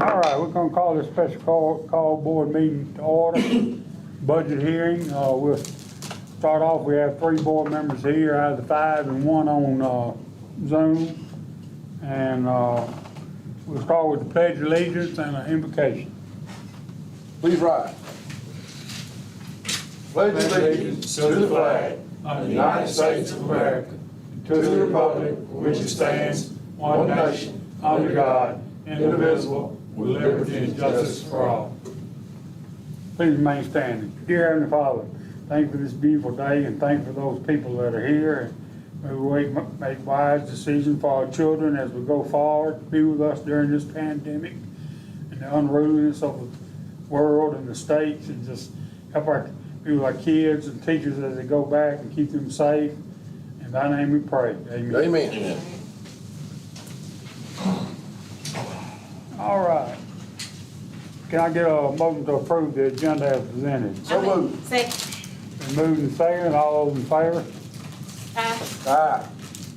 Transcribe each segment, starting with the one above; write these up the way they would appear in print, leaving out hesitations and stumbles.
All right, we're gonna call this special call board meeting to order. Budget hearing, we'll start off, we have 3 board members here out of the 5 and 1 on, Zoom. And, we'll start with the pledge of allegiance and an invocation. Please rise. Pledge allegiance to the flag of the United States of America, to the republic for which it stands, one nation, under God, indivisible, with liberty and justice for all. Please remain standing. Dear Heavenly Father, thank you for this beautiful day and thank you for those people that are here. May we make wise decisions for our children as we go forward. Be with us during this pandemic and the unruliness of the world and the states, and just help be with our kids and teachers as they go back and keep them safe. In thy name we pray. Amen. Amen. All right. Can I get a motion to approve the agenda as presented? So moved. Second. Been moved and seconded. All those in favor? Aye. Aye.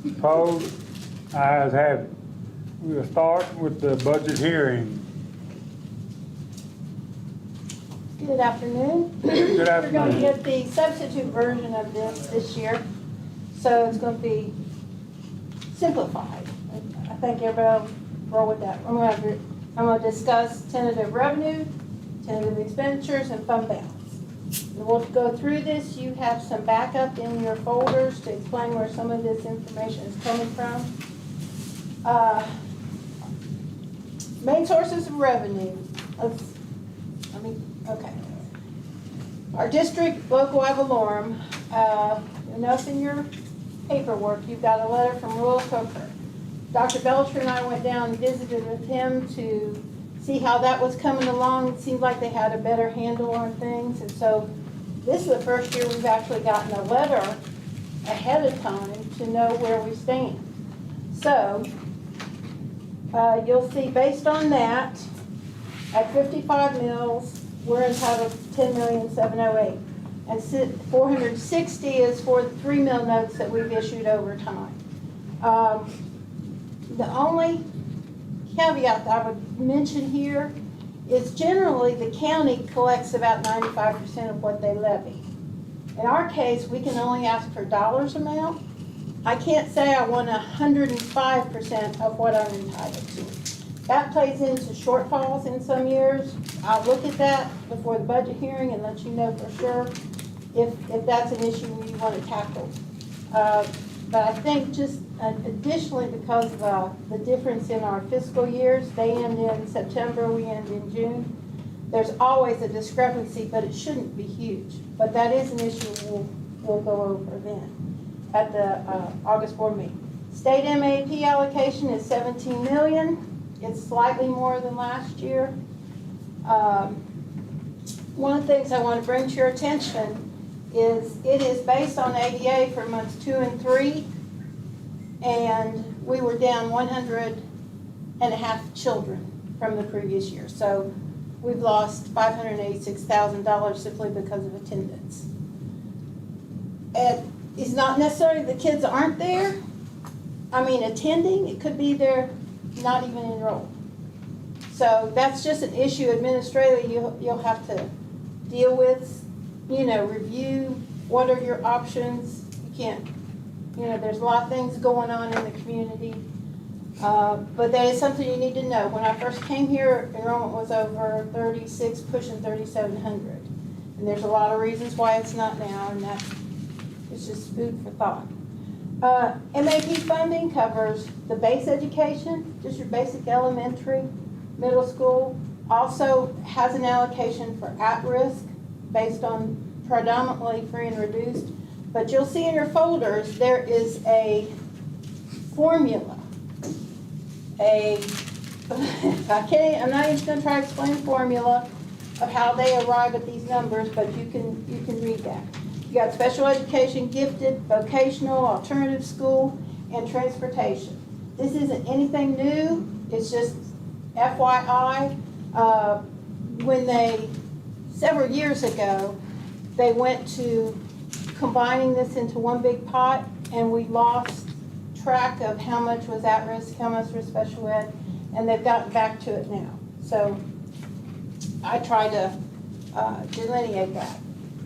Opposed? Ayes have it. We'll start with the budget hearing. Good afternoon. Good We're going to afternoon. get the substitute version of this year, so it's going to be simplified. I think everybody will roll with that. I'm going to discuss tentative revenue, tentative expenditures, and fund balance. And we'll go through this. You have some backup in your folders to explain where some of this information is coming from. Main sources of revenue. Okay. Our district local ad valorem, enough in your paperwork, you've got a letter from Royal Coker. Dr. Belcher and I went down and visited with him to see how that was coming along. It seemed like they had a better handle on things, and so this is the first year we've actually gotten a letter ahead of time to know where we stand. So you'll see based on that, at 55 mils, we're entitled to $10,708,000, and 460 is for the 3 mil notes that we've issued over time. The only caveat that I would mention here is generally the county collects about 95% of what they levy. In our case, we can only ask for dollars amount. I can't say I want 105% of what I'm entitled to. That plays into shortfalls in some years. I'll look at that before the budget hearing and let you know for sure if that's an issue you want to tackle. But I think just additionally, because of the difference in our fiscal years, they end in September, we end in June, there's always a discrepancy, but it shouldn't be huge. But that is an issue we'll go over then at the August board meeting. State MAP allocation is $17 million. It's slightly more than last year. One of the things I want to bring to your attention is it is based on ADA for months 2 and 3, and we were down 100.5 children from the previous year. So we've lost $586,000 simply because of attendance. And it's not necessarily the kids aren't there. I mean, attending, it could be they're not even enrolled. So that's just an issue administratively you'll have to deal with, review what are your options. You can't, there's a lot of things going on in the community. But that is something you need to know. When I first came here, enrollment was over 36, pushing 3,700. And there's a lot of reasons why it's not now, and that is just food for thought. MAP funding covers the base education, just your basic elementary, middle school. Also has an allocation for at-risk based on predominantly free and reduced. But you'll see in your folders there is a formula. I'm not even going to try to explain the formula of how they arrive at these numbers, but you can read that. You got special education, gifted, vocational, alternative school, and transportation. This isn't anything new. It's just FYI. Several years ago, they went to combining this into one big pot, and we lost track of how much was at risk, how much was special ed, and they've gotten back to it now. So I try to delineate that.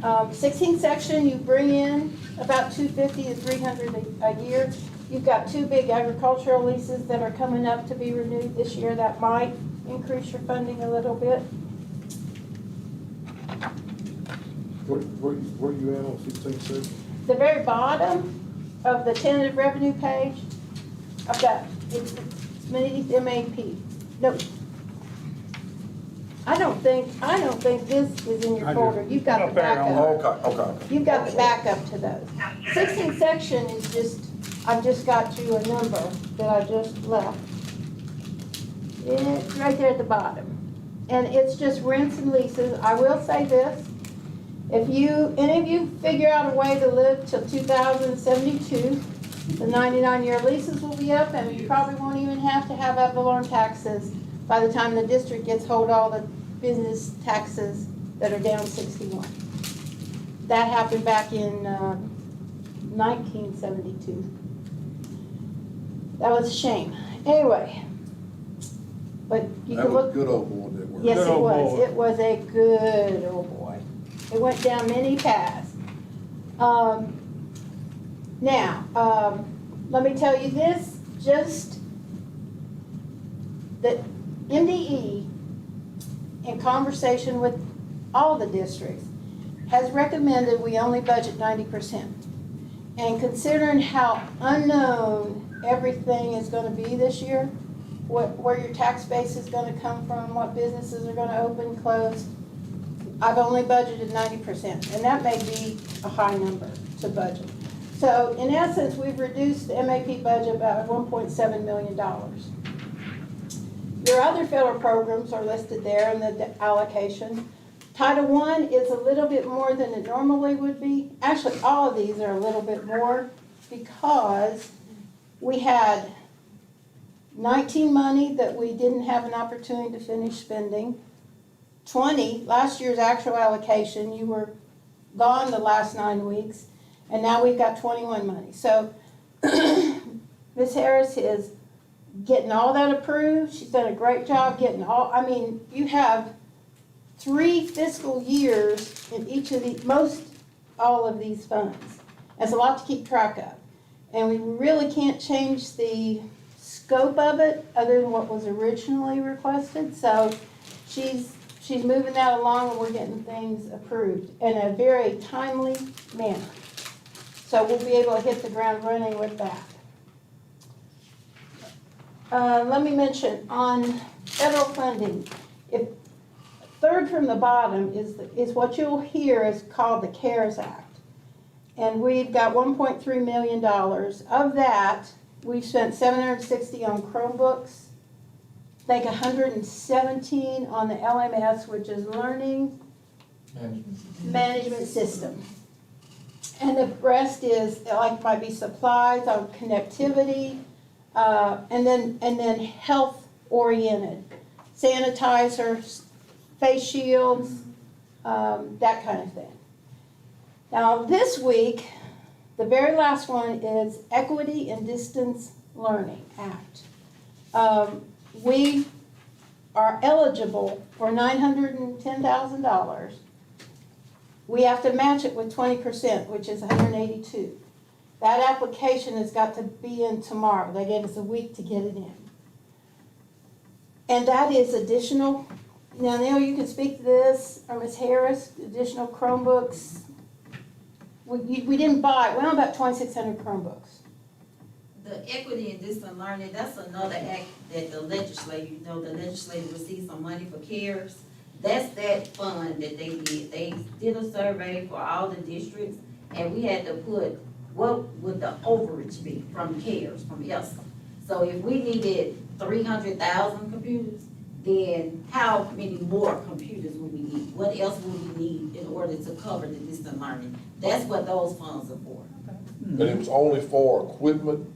16th section, you bring in about 250 to 300 a year. You've got two big agricultural leases that are coming up to be renewed this year that might increase your funding a little bit. Where you at on 16-6? The very bottom of the tentative revenue page, I've got, it's beneath MAP. No, I don't think this is in your I do. folder. You've got the Up there on backup. Okay. You've got the backup to those. 16th section is just, I've just got you a number that I just left. It's right there at the bottom. And it's just rents and leases. I will say this, if any of you figure out a way to live till 2072, the 99-year leases will be up, and you probably won't even have to have ad valorem taxes by the time the district gets hold of all the business taxes that are down 61. That happened back in 1972. That was a shame. Anyway, but you That can was look. a good old boy that worked. Yes, Good it old was. boy. It was a good old boy. It went down many paths. Now, let me tell you this, just that MDE, in conversation with all the districts, has recommended we only budget 90%. And considering how unknown everything is gonna be this year, where your tax base is gonna come from, what businesses are gonna open, close, I've only budgeted 90%, and that may be a high number to budget. So in essence, we've reduced the MAP budget by $1.7 million. Your other federal programs are listed there in the allocation. Title I is a little bit more than it normally would be. Actually, all of these are a little bit more because we had 19 money that we didn't have an opportunity to finish spending. 20, last year's actual allocation, you were gone the last 9 weeks, and now we've got 21 money. So Ms. Harris is getting all that approved. She's done a great job getting you have 3 fiscal years in each of all of these funds. That's a lot to keep track of. And we really can't change the scope of it other than what was originally requested. So she's moving that along, and we're getting things approved in a very timely manner. So we'll be able to hit the ground running with that. Let me mention, on federal funding, third from the bottom is what you'll hear is called the CARES Act. And we've got $1.3 million. Of that, we've spent $760 on Chromebooks, I think 117 on the LMS, which is Learning Management System. And the rest is, might be supplies on connectivity, and then health oriented, sanitizers, face shields, that kind of thing. Now this week, the very last one is Equity and Distance Learning Act. We are eligible for $910,000. We have to match it with 20%, which is $182,000. That application has got to be in tomorrow. They gave us a week to get it in. And that is additional. Now, Neil, you can speak to this, or Ms. Harris, additional Chromebooks. We didn't buy, we own about 2,600 Chromebooks. The equity and distance learning, that's another act that the legislature received some money for CARES. That's that fund that they did. They did a survey for all the districts, and we had to put, what would the overage be from CARES, from ESSA? So if we needed 300,000 computers, then how many more computers would we need? What else would we need in order to cover the distance learning? That's what those funds are for. But it was only for equipment?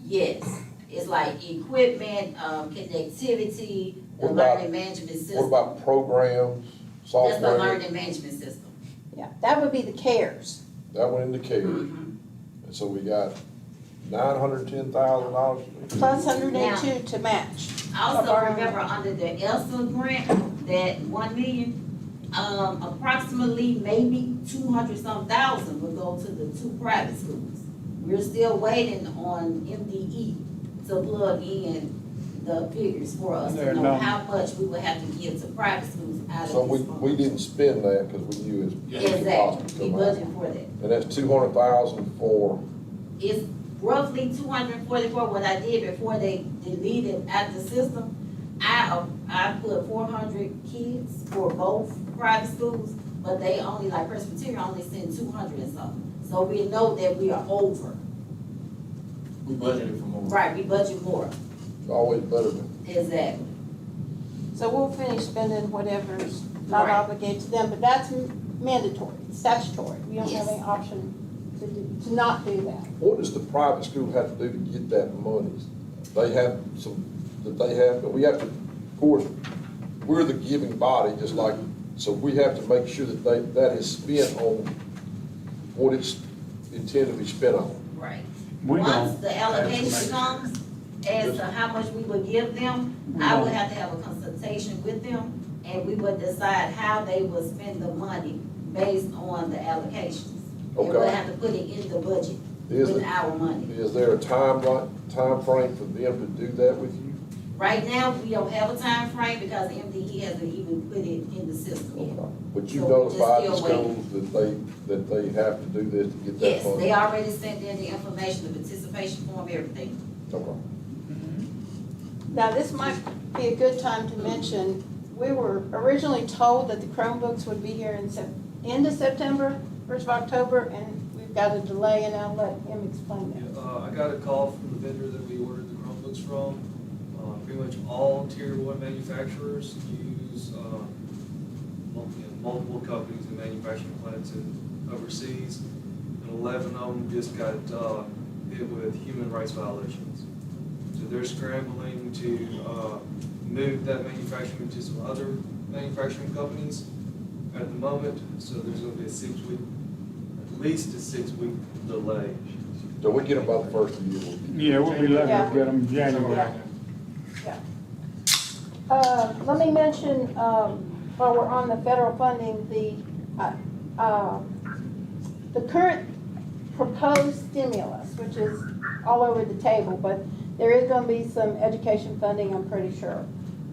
Yes, it's like equipment, connectivity, the What about- learning management What system. about programs, software? That's the learning management system. Yeah, that would be the CARES. That went into CARES. Mhm. And so we got $910,000. plus 182 to match. Of Also, our- remember, under the ELSA grant, that 1 million, approximately maybe 200-some thousand will go to the 2 private schools. We're still waiting on MDE to plug in the figures for us They're to know done. how much we would have to give to private schools out So of we, this fund. we didn't spend that because we knew it could Exactly, possibly we come out. budgeted for that. And that's 200,000 for, It's roughly 244, what I did before they deleted out the system. I put 400 kids for both private schools, but they only, like Presbyterian only send 200 and something. So we know that we are over. We budgeted for more. Right, we budget more, it's always better than, exactly. So we'll finish spending whatever's not Right. obligated to them, but that's mandatory, statutory. We don't have Yes. any option to not do that. what does the private school have to do to get that money? They have some, that they have, but we have to, of course, we're the giving body, just like, so we have to make sure that that is spent on what it's intended to be spent on. Right. We Once don't the have to allocation make- comes, as to how much we would give them, We I would don't. have to have a consultation with them, and we would decide how they would spend the money based on the allocations. And we'll Okay. have to put it in the budget Is with it- our money. Is there a time frame for them to do that with you? Right now, we don't have a time frame because MDE hasn't even put it in the system yet. But you So we're just notified the still waiting. schools that they have to do this to get that Yes, money? they already sent in the information, the participation form, everything. Okay. Now, this might be a good time to mention, we were originally told that the Chromebooks would be here in end of September, 1st of October, and we've got a delay, and I'll let him explain that. I got a call from the vendor that we ordered the Chromebooks from. Pretty much all tier 1 manufacturers use multiple companies and manufacturing plants overseas. And 11 of them just got hit with human rights violations. So they're scrambling to move that manufacturing to some other manufacturing companies at the moment. So there's going to be at least a 6-week delay. So we get them by the first of the year. Yeah, we'll be lucky Yeah. to get them in January. Yeah. Let me mention, while we're on the federal funding, the current proposed stimulus, which is all over the table, but there is gonna be some education funding, I'm pretty sure.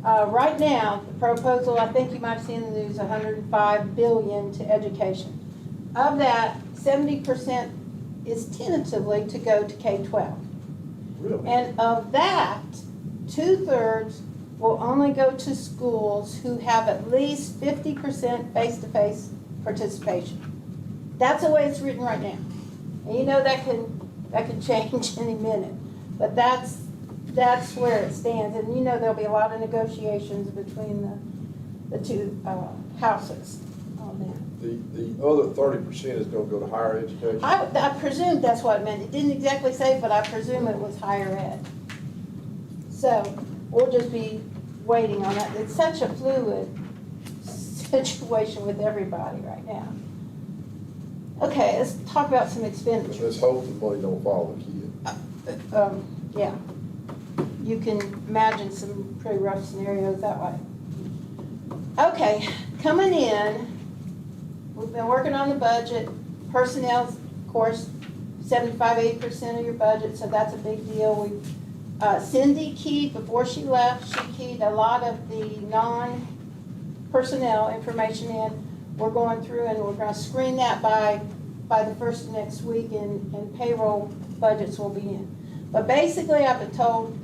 Right now, the proposal, I think you might have seen in the news, 105 billion to education. Of that, 70% is tentatively to go to K-12. Really? And of that, 2/3 will only go to schools who have at least 50% face-to-face participation. That's the way it's written right now. And you know that can change any minute, but that's where it stands. And you know there'll be a lot of negotiations between the two houses on that. The other 30% is gonna go to higher education? I presume that's what it meant. It didn't exactly say, but I presume it was higher ed. So we'll just be waiting on that. It's such a fluid situation with everybody right now. Okay, let's talk about some Let's expenditures. hope the money don't follow the kid. Yeah, you can imagine some pretty rough scenarios that way. Okay, coming in, we've been working on the budget. Personnel, of course, 75–80% of your budget, so that's a big deal. Cindy keyed, before she left, she keyed a lot of the non-personnel information in. We're going through and we're gonna screen that by the first of next week, and payroll budgets will be in. But basically, I've been told,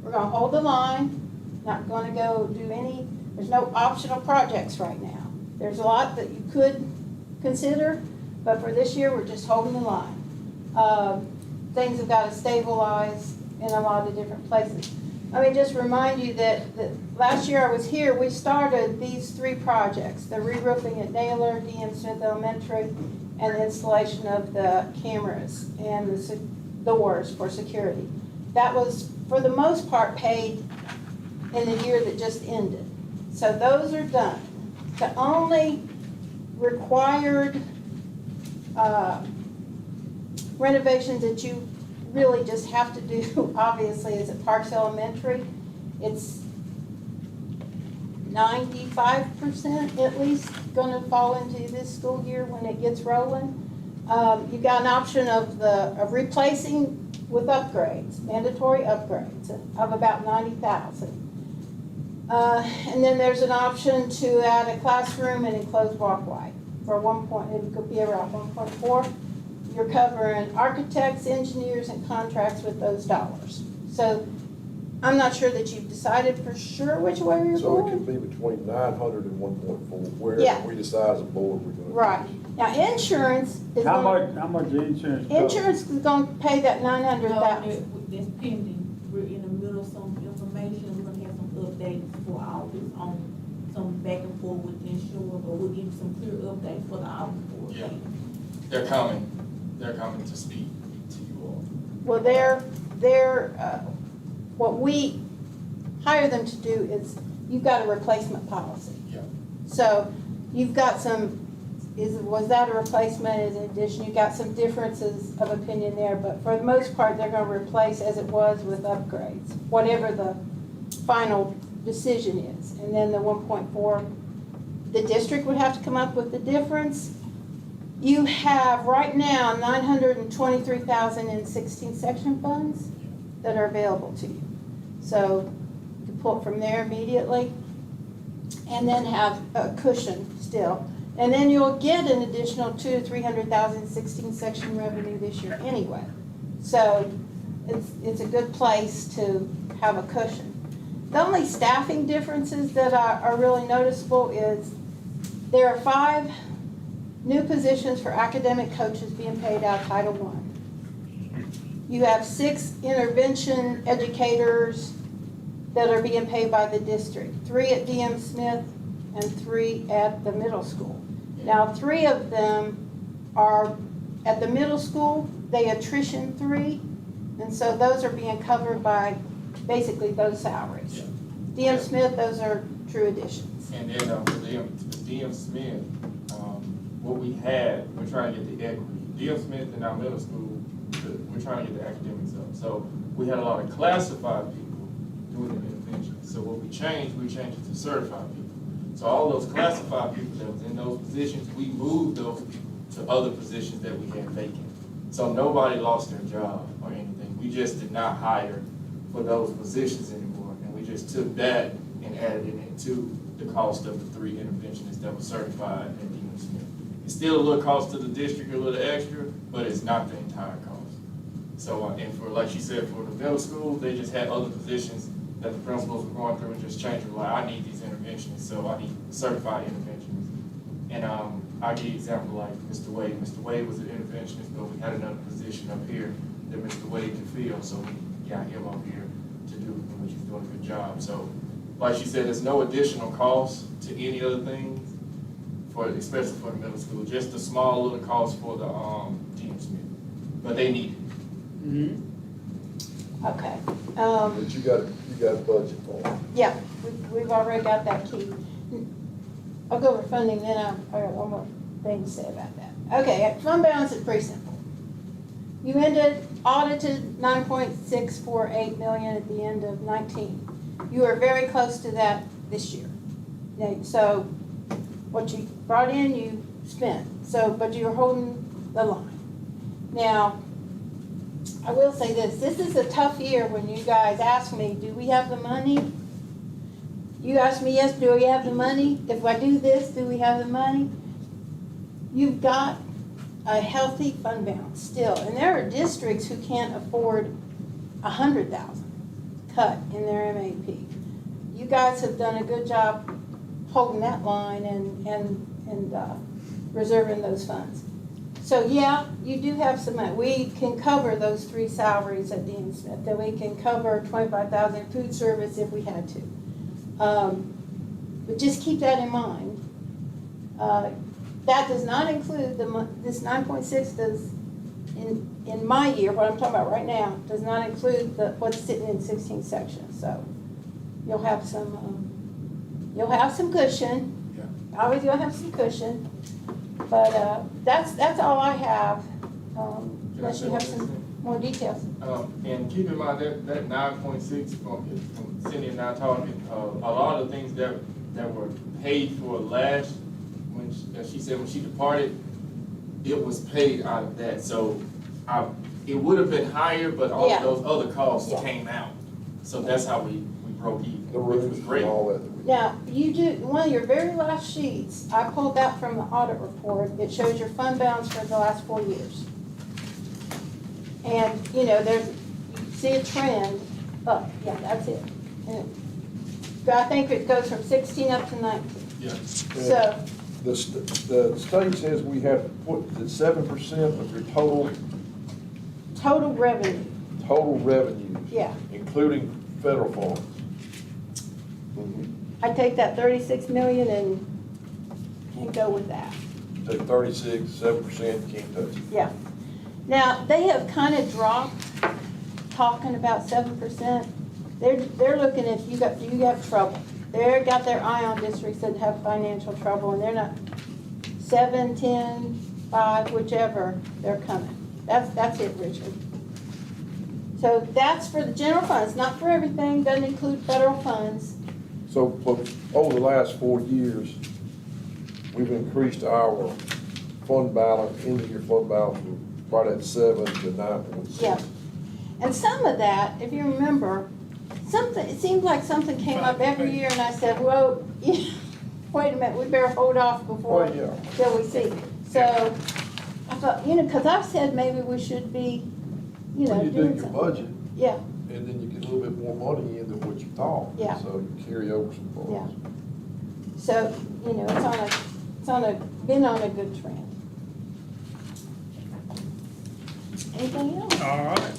we're gonna hold the line, not gonna go do there's no optional projects right now. There's a lot that you could consider, but for this year, we're just holding the line. Things have gotta stabilize in a lot of different places. Let me just remind you that last year I was here, we started these 3 projects, the re-roofing at Naylor, DM Smith Elementary, and the installation of the cameras and the doors for security. That was, for the most part, paid in the year that just ended. So those are done. The only required renovations that you really just have to do, obviously, is at Parks Elementary. It's 95% at least gonna fall into this school year when it gets rolling. You've got an option of replacing with upgrades, mandatory upgrades of about 90,000. And then there's an option to add a classroom and enclosed walkway for it could be around 1.4. You're covering architects, engineers, and contracts with those dollars. So I'm not sure that you've decided for sure which way you're So it going. could be between 900 and 1.4, Yeah. wherever we decide as a board we're gonna. Right. Now, insurance is How going, much the insurance cover? insurance is going to pay that 900,000. That's pending, we're in the middle of some information, we're gonna have some updates for August on some back and forth with the insurer, but we'll give you some clear updates for the August board. Yeah. They're coming to speak to you all. Well, what we hire them to do is, you've got a replacement policy. Yeah. So you've got was that a replacement, is it addition? You've got some differences of opinion there, but for the most part, they're gonna replace as it was with upgrades, whatever the final decision is. And then the 1.4, the district would have to come up with the difference. You have right now 923,000 in 16 section funds that are available to you. So you can pull it from there immediately and then have a cushion still. And then you'll get an additional 200,000 to 300,000 16 section revenue this year anyway. So it's a good place to have a cushion. The only staffing differences that are really noticeable is there are 5 new positions for academic coaches being paid out of Title I. You have 6 intervention educators that are being paid by the district, 3 at DM Smith and 3 at the middle school. Now, 3 of them are at the middle school, they attrition 3, and so those are being covered by basically those salaries. DM Smith, those are true additions. And then for DM Smith, what we had, we're trying to get the equity. DM Smith in our middle school, we're trying to get the academics up. So we had a lot of classified people doing the intervention. So what we changed it to certified people. So all those classified people that was in those positions, we moved those people to other positions that we had vacant. So nobody lost their job or anything. We just did not hire for those positions anymore. And we just took that and added it into the cost of the 3 interventionists that were certified at DM Smith. It's still a little cost to the district, a little extra, but it's not the entire cost. So, and for, like she said, for the middle school, they just had other positions that the principals were going through and just changing, like, I need these interventionists, so I need certified interventionists. And I'll give you an example like Mr. Wade. Mr. Wade was an interventionist, but we had another position up here that Mr. Wade could fill, so we got him up here to do, which he's doing a good job. So, like she said, there's no additional cost to any other things, especially for the middle school, just a small little cost for the DM Smith, but they need it. Okay. But you got a budget for it. Yeah, we've already got that key. I'll go over funding, then I got one more thing to say about that. Okay, fund balance is pretty simple. You audited 9.648 million at the end of 19. You are very close to that this year. So what you brought in, you spent. So, but you're holding the line. Now, I will say this is a tough year when you guys ask me, do we have the money? You ask me, yes, do we have the money? If I do this, do we have the money? You've got a healthy fund balance still. And there are districts who can't afford 100,000 cut in their MAP. You guys have done a good job holding that line and reserving those funds. So yeah, you do have some money. We can cover those 3 salaries at Dean Smith. Then we can cover 25,000 food service if we had to. But just keep that in mind. That does not include this 9.6 does in my year, what I'm talking about right now, does not include what's sitting in 16 sections. So you'll have some cushion. Yeah. Always you'll have some cushion. But that's all I have. Unless you have some more details. And keep in mind that 9.6 from Cindy and I talking, a lot of the things that were paid for last, as she said, when she departed, it was paid out of that. So it would have been higher, but all Yeah. of those other costs Yeah. came out. So that's how we broke even, The which was roofs great. and all that. Now, you do, one of your very last sheets, I pulled out from the audit report, it shows your fund balance for the last 4 years. And, you know, you see a trend up, yeah, that's it. I think it goes from 16 up to 19. Yeah. So, The state says we have to put the 7% of your total revenue, total revenues, yeah. including federal funds. I take that 36 million and go with that, Take 36, 7%, can't touch it. yeah. Now, they have kind of dropped, talking about 7%. They're looking if you have trouble. They've got their eye on districts that have financial trouble, and they're not 7, 10, 5, whichever, they're coming. That's it, Richard. So that's for the general funds, not for everything, doesn't include federal funds. So, but over the last 4 years, we've increased our fund balance, end-of-year fund balance from right at 7 to 9.6. Yeah. And some of that, if you remember, it seems like something came up every year, and I said, well, wait a minute, we better hold off before, Well, yeah. till we see. So, I thought, because I've said maybe we should be, When you do doing your something. budget, Yeah, and then you get a little bit more money in than what you thought. Yeah. So you carry over some funds. yeah. So, been on a good trend. Anything else? All right.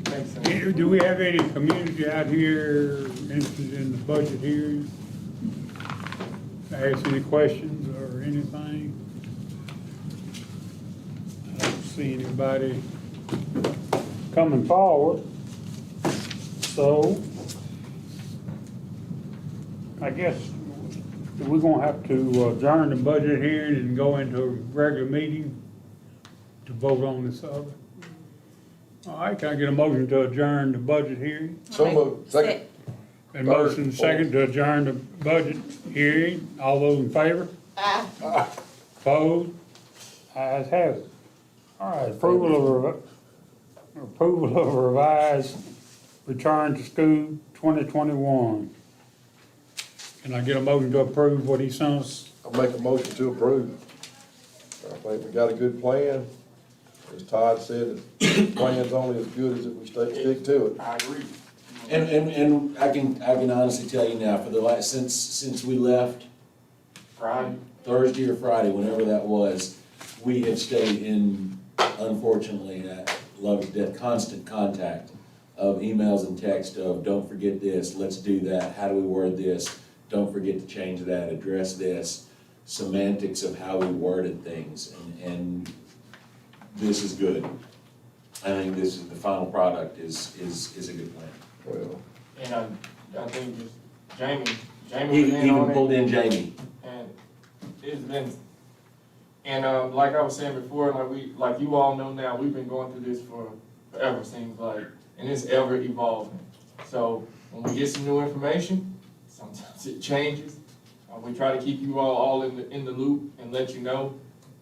Thanks, Cindy. Do we have any community out here interested in the budget hearing? Ask any questions or anything? I don't see anybody coming forward. So, I guess we're gonna have to adjourn the budget hearing and go into a regular meeting to vote on this other. All right, can I get a motion to adjourn the budget hearing? So moved. Second. And motion second to adjourn the budget hearing. All those in favor? Opposed? Ayes have it. All right, approval of revised return to school 2021. Can I get a motion to approve what he sent us? I'll make a motion to approve. I think we got a good plan. As Todd said, the plan's only as good as if we stick to it. I agree. And I can honestly tell you now, for the last, since we left Friday. Thursday or Friday, whenever that was, we have stayed in, unfortunately, love to death, constant contact of emails and text of, don't forget this, let's do that, how do we word this, don't forget to change that, address this, semantics of how we worded things, and this is good. I think this is, the final product is a good plan. Well, And I think just Jamie was in Even on pulled it, in Jamie. and it's been, and like I was saying before, like you all know now, we've been going through this for forever, seems like, and it's ever evolving. So when we get some new information, sometimes it changes. We try to keep you all in the loop and let you know,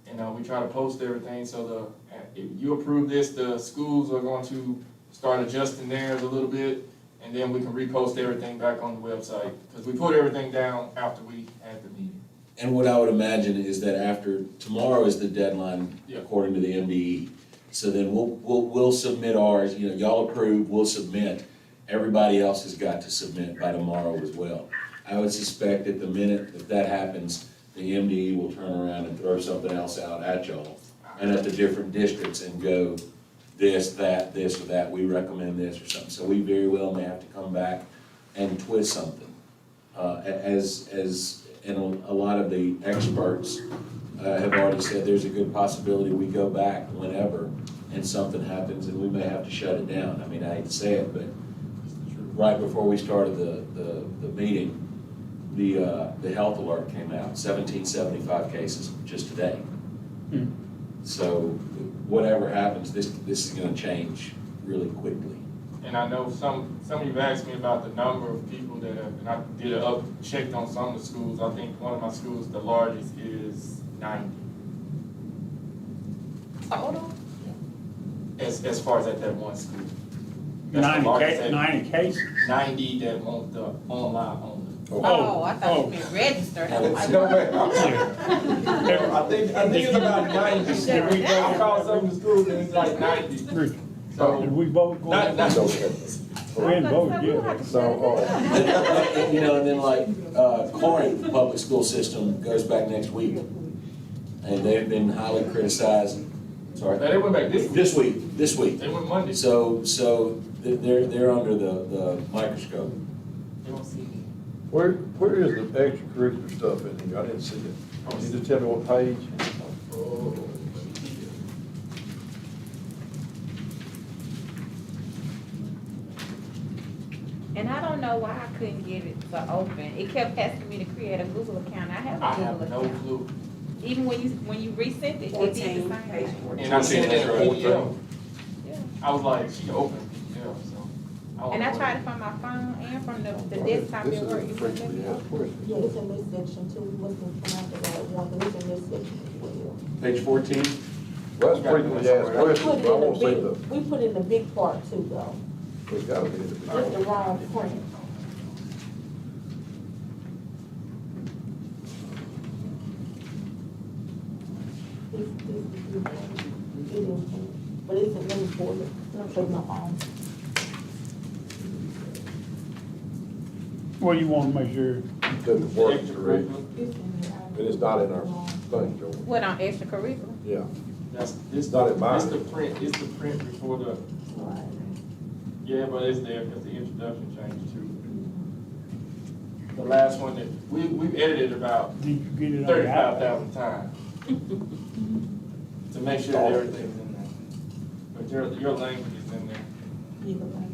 and we try to post everything so if you approve this, the schools are going to start adjusting theirs a little bit, and then we can repost everything back on the website, because we put everything down after we had the meeting. And what I would imagine is that after, tomorrow is the deadline, Yeah. according to the MDE. So then we'll submit ours, y'all approve, we'll submit. Everybody else has got to submit by tomorrow as well. I would suspect that the minute that happens, the MDE will turn around and throw something else out at y'all and at the different districts and go, this, that, this, or that, we recommend this or something. So we very well may have to come back and twist something. And a lot of the experts have already said there's a good possibility we go back whenever and something happens and we may have to shut it down. I mean, I hate to say it, but right before we started the meeting, the health alert came out, 1775 cases just today. Hmm. So whatever happens, this is gonna change really quickly. And I know some of you asked me about the number of people that have, and I did checked on some of the schools. I think one of my schools, the largest is 90. Total? As far as at that one school. That's the 90 largest ca- at- 90 cases? 90 that want the online only. Oh, I thought you meant registered. I'm like, No, man. I think it's about 90. If we go across some of the schools, then it's like 90. Rich, So, did we vote? not, It's not, okay. We didn't vote yet. So, You know, and then like, Corinth Public School System goes back next week. And they've been highly criticized, sorry. they went back this week. This week. They went Monday. So they're under the microscope. They don't see it. where is the extracurricular stuff in here? I didn't see it. Can you just tell me what page? Oh. And I don't know why I couldn't get it to open. It kept asking me to create a Google account. I have I a have Google no account. clue. Even when you resent it, it did the same thing. And I sent it in a PDF. Yeah. I was like, she opened a PDF, so. And I tried it from my phone and from the desktop This at is work. a It wouldn't let frequently me asked open. questions. Yeah, it's in this section too, we must have come out the right one, but it's in this section as well. Page 14? Well, that's frequently asked We questions, put but I it in want to see the the, big, we put in the big part too, though, it's gotta be in the. just the wrong print. But it's in the report, I'm sure my phone. Well, you want to make sure, Doesn't work correct. Extracurricular. It's in there. And it's not in our thing, Joe. What, on extracurricular? Yeah. That's, this, Not in mine. it's the print before the, Right. yeah, but it's there because the introduction changed too. The last one that, we've edited about did you get it on the iPad? 35,000 times. To make sure that everything's in there. But your language is in there. Either way.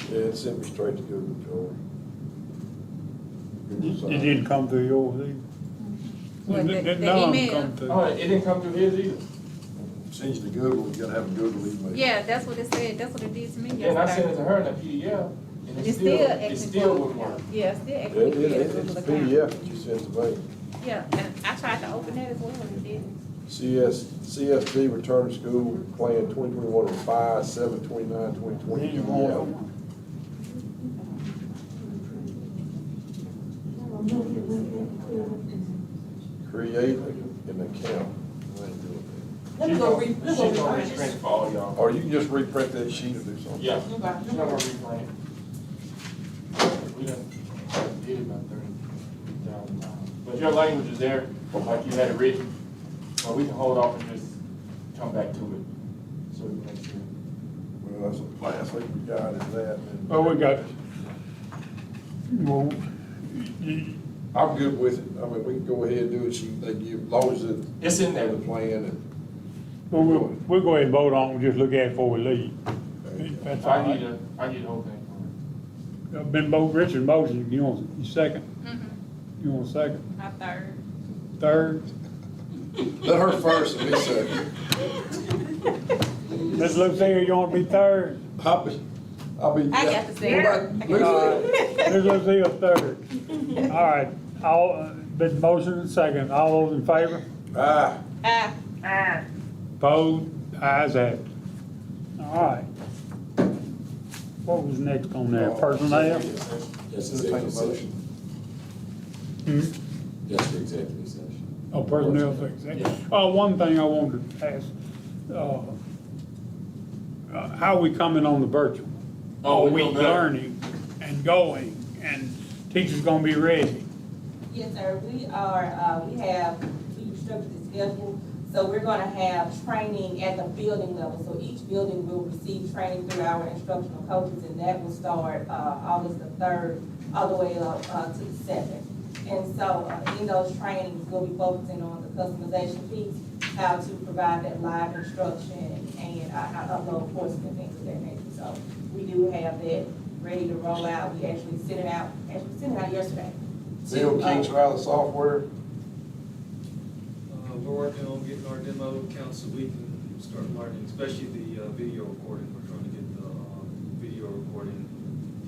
Yeah, it sent me straight to Google, Joe. Google It site. didn't come through yours either? What, the None of them email? come through. Oh, it didn't come through his either. Sends you to Google, you gotta have a Google email. Yeah, that's what it said. That's what it did to me And I sent it yesterday. to her in a PDF, and It's still it acting still for- wouldn't work. Yeah, still Yeah, acting for it's Google a account. PDF that you sent to me. Yeah, and I tried to open that as well, and it didn't. CSD return to school plan 2021-05, 7/29/2020 PDF. Create an account. I ain't doing Let me go read, She's let me go gonna read. reprint it for all y'all. that. Or you can just reprint that sheet or do something. Yeah, she's not gonna reprint it. We done did it about 30,000 times. But your language is there, like you had it written, so we can hold off and just come back to it. So we make sure. Well, that's a last thing we got is that. and- Well, we got, well, you- I'm good with it. I mean, we can go ahead and do it. They give, as long as It's in there. the plan and. well, we'll go ahead and vote on it, just look at it before we leave. That's all I need right. the whole thing for Been Richard motion, you want, you second? Mm-hmm. You want a second? My third. Third? Let her first and me second. Ms. Lucille, you want to be third? I'll be. I got the second. Ms. Lucille, third. All right, all, been motion and second, all those in favor? Ah, Ah, Opposed? Ayes have it. All right. What was next on there, personnel? That's entertain a executive session. motion. Hmm? That's for executive session. Oh, personnel things. One thing I wanted to ask, how are we coming on the virtual? Oh, Are we we know better. learning and going, and teachers gonna be ready? Yes, sir, we are, we structured the schedule, So we're gonna have training at the building level, so each building will receive training through our instructional coaches, and that will start, August the 3rd, all the way up, to the 7th. And so, in those trainings, we'll be focusing on the customization piece, how to provide that live instruction, and how to upload courses and things of that nature. So, we do have that ready to roll out. We actually sent it out yesterday. Bill King's out of the software. We're working on getting our demo accounts so we can start learning, especially the video recording. We're trying to get the video recording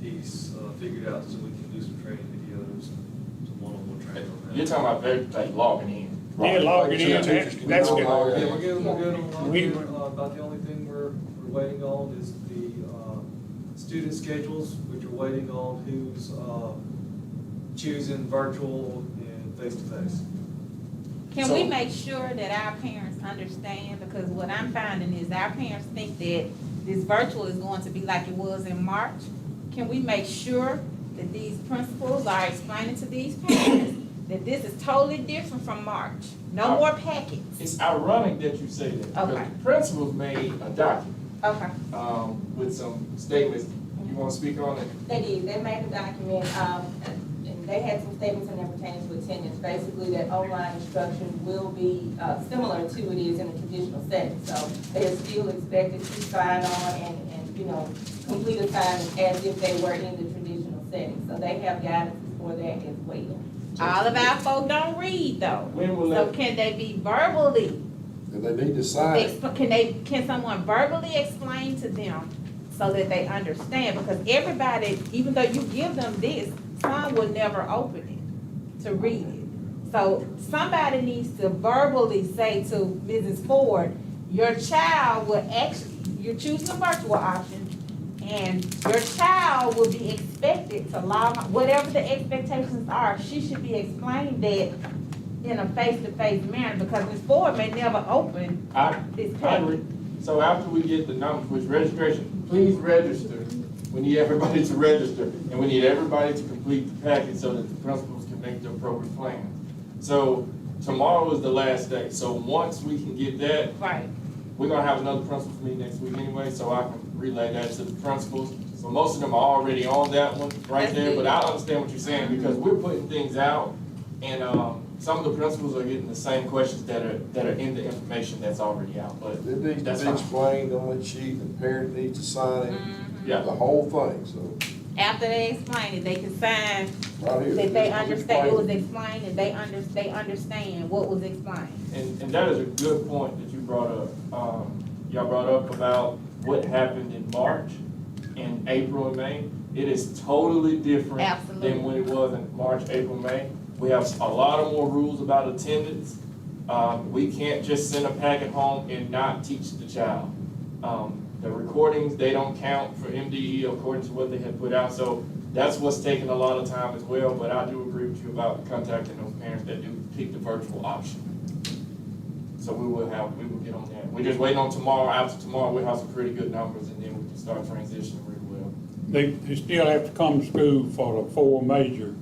piece figured out so we can do some training videos, some one-on-one training on that. You're talking about very, like logging in. Yeah, logging in, that's Yeah, good. we're good on logging We- in. About the only thing we're waiting on is the student schedules, which are waiting on who's choosing virtual and face-to-face. Can we make sure that our parents understand, because what I'm finding is our parents think that this virtual is going to be like it was in March. Can we make sure that these principals are explaining to these parents that this is totally different from March? No more packets. It's ironic that you say that, because Okay. the principals made a document, Okay. with some statements. You wanna speak on it? They did, they made a document, and they had some statements in there pertaining to attendance. Basically, that online instruction will be, similar to it is in a traditional setting. So they are still expected to sign on and, complete assignments as if they were in the traditional setting. So they have guidance for that as well. All of our folk don't read though. When will So that, can they be verbally, And they need to sign it. can someone verbally explain to them so that they understand? Because everybody, even though you give them this, some will never open it to read it. So somebody needs to verbally say to Mrs. Ford, your child will actually, you're choosing the virtual option, and your child will be expected to log on, whatever the expectations are, she should be explained that in a face-to-face manner, because Ms. Ford may never open this I agree. packet. So after we get the numbers, which registration, please register. We need everybody to register, and we need everybody to complete the packet so that the principals can make the appropriate plans. So tomorrow is the last day, so once we can get that, Right. we're gonna have another principals meeting next week anyway, so I can relay that to the principals. So most of them are already on that one right That's there, good. but I understand what you're saying, because we're putting things out, and, some of the principals are getting the same questions that are in the information that's already out, but It needs to that's be fine. explained on the sheet, the parent needs to sign it, Yeah. the whole thing, so, After they explain it, they can sign right here. that they It's understand, it was explained. explained, and they understand what was explained. And that is a good point that you brought up. Y'all brought up about what happened in March and April and May. It is totally different Absolutely. than when it was in March, April, May. We have a lot of more rules about attendance. We can't just send a packet home and not teach the child. The recordings, they don't count for MDE according to what they had put out, so that's what's taking a lot of time as well, but I do agree with you about contacting those parents that do pick the virtual option. So we will get on that. We're just waiting on tomorrow. After tomorrow, we'll have some pretty good numbers, and then we can start transitioning really well. They still have to come to school for the 4 major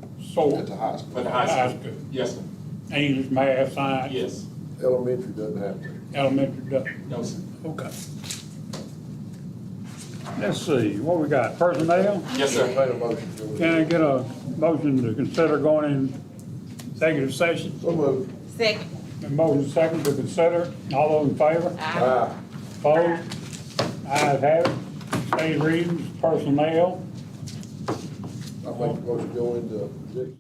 At sorts. the high school. For the high High school. school. Yes, sir. English, math, science. Yes. Elementary doesn't have to. Elementary doesn't. No, sir. Okay. Let's see, what we got, personnel? Yes, sir. Made a motion, Joey. Can I get a motion to consider going in executive session? So moved. Second. A motion second to consider, all those in favor? Aye. Opposed? Ayes have it. State readings, personnel. I make a motion to go into executive